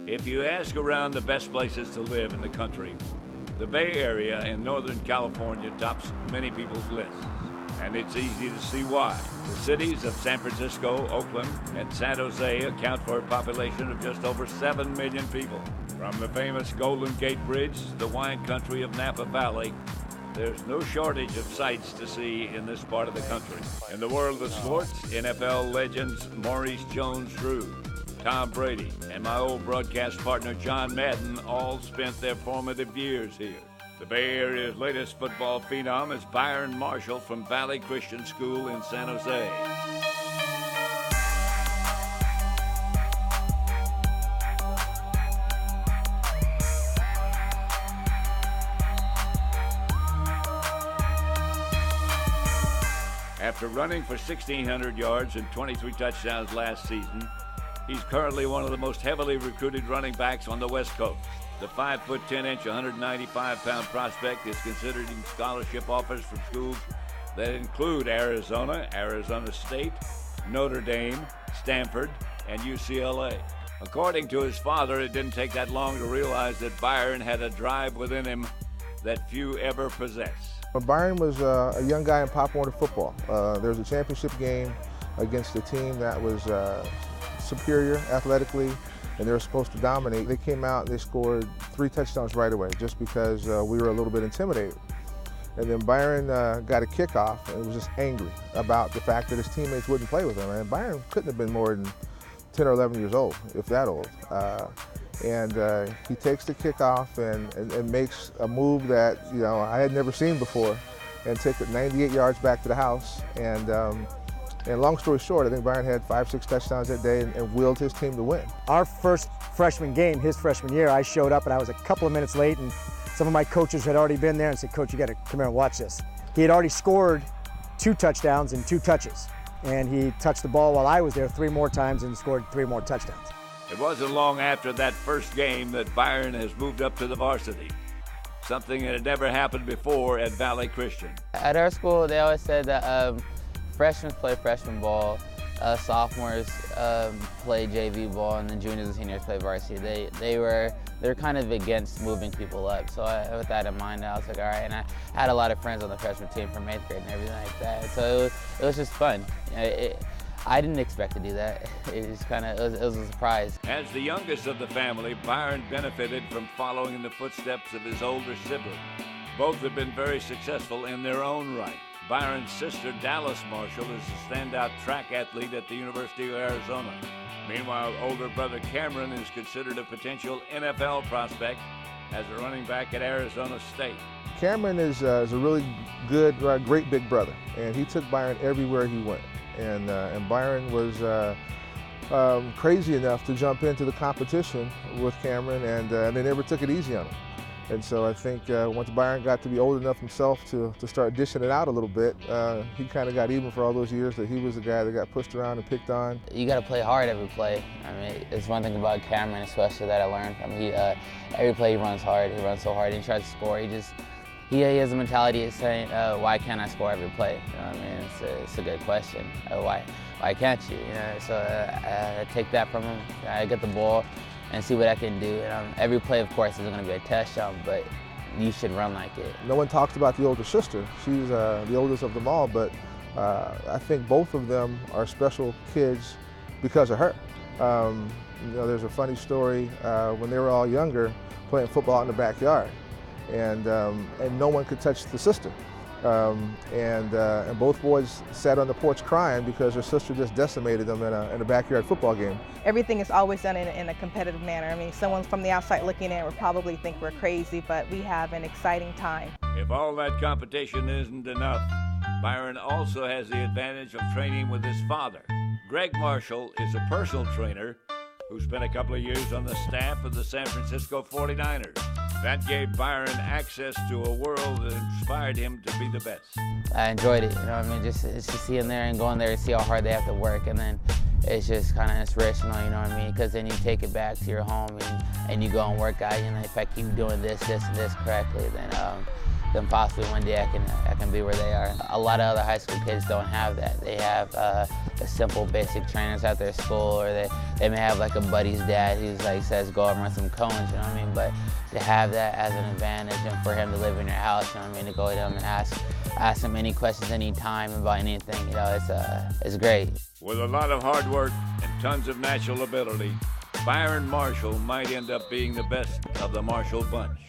If you ask around the best places to live in the country, the Bay Area in Northern California tops many people's lists. And it's easy to see why. The cities of San Francisco, Oakland, and San Jose account for a population of just over 7 million people. From the famous Golden Gate Bridge to the wine country of Napa Valley, there's no shortage of sights to see in this part of the country. In the world of sports, NFL legends Maurice Jones-Drew, Tom Brady, and my old broadcast partner John Madden all spent their formative years here. The Bay Area's latest football phenom is Byron Marshall from Valley Christian School in San Jose. After running for 1,600 yards and 23 touchdowns last season, he's currently one of the most heavily recruited running backs on the West Coast. The 5'10", 195-pound prospect is considered in scholarship offers from schools that include Arizona, Arizona State, Notre Dame, Stanford, and UCLA. According to his father, it didn't take that long to realize that Byron had a drive within him that few ever possess. Byron was a young guy in Pop Warner football. There was a championship game against a team that was superior athletically, and they were supposed to dominate. They came out and they scored 3 touchdowns right away just because we were a little bit intimidated. And then Byron got a kickoff and was just angry about the fact that his teammates wouldn't play with him. And Byron couldn't have been more than 10 or 11 years old, if that old. He takes the kickoff and makes a move that I had never seen before, and took it 98 yards back to the house. And long story short, I think Byron had 5-6 touchdowns that day and willed his team to win. Our first freshman game, his freshman year, I showed up and I was a couple of minutes late, and some of my coaches had already been there and said, "Coach, you got to come here and watch this." He had already scored 2 touchdowns and 2 touches, and he touched the ball while I was there 3 more times and scored 3 more touchdowns. It wasn't long after that first game that Byron has moved up to the varsity, something that had never happened before at Valley Christian. At our school, they always said that freshmen play freshman ball, sophomores play JV ball, and then juniors and seniors play varsity. They're kind of against moving people up. So with that in mind, I was like, all right. And I had a lot of friends on the freshman team from 8th grade and everything like that. So it was just fun. I didn't expect to do that. It was a surprise. As the youngest of the family, Byron benefited from following in the footsteps of his older sibling. Both have been very successful in their own right. Byron's sister, Dallas Marshall, is a standout track athlete at the University of Arizona. Meanwhile, older brother Cameron is considered a potential NFL prospect as a running back at Arizona State. Cameron is a really good, great big brother, and he took Byron everywhere he went. And Byron was crazy enough to jump into the competition with Cameron, and they never took it easy on him. And so I think once Byron got to be old enough himself to start dishing it out a little bit, he kind of got even for all those years that he was the guy that got pushed around and picked on. You got to play hard every play. I mean, it's one thing about Cameron, especially that I learned from him. Every play he runs hard. He runs so hard. He tries to score. He has a mentality of saying, "Why can't I score every play?" You know what I mean? It's a good question. Why can't you? So I take that from him. I get the ball and see what I can do. Every play, of course, isn't going to be a touchdown, but you should run like it. No one talks about the older sister. She's the oldest of them all, but I think both of them are special kids because of her. There's a funny story when they were all younger, playing football in the backyard, and no one could touch the sister. And both boys sat on the porch crying because their sister just decimated them in a backyard football game. Everything is always done in a competitive manner. I mean, someone from the outside looking in would probably think we're crazy, but we have an exciting time. If all that competition isn't enough, Byron also has the advantage of training with his father. Greg Marshall is a personal trainer who spent a couple of years on the staff of the San Francisco 49ers. That gave Byron access to a world that inspired him to be the best. I enjoyed it, it's just seeing there and going there and see how hard they have to work, and then it's just kind of inspirational, because then you take it back to your home and you go and work out, if I keep doing this, and this correctly, then then possibly one day I can be where they are. A lot of other high school kids don't have that. They have the simple basic trainers at their school, or they may have like a buddy's dad who's like says go and run some cones, you know what I mean? But to have that as an advantage, and for him to live in your house, you know what I mean, to go to him and ask him any questions anytime about anything, you know, it's great. With a lot of hard work and tons of natural ability, Byron Marshall might end up being the best of the Marshall bunch.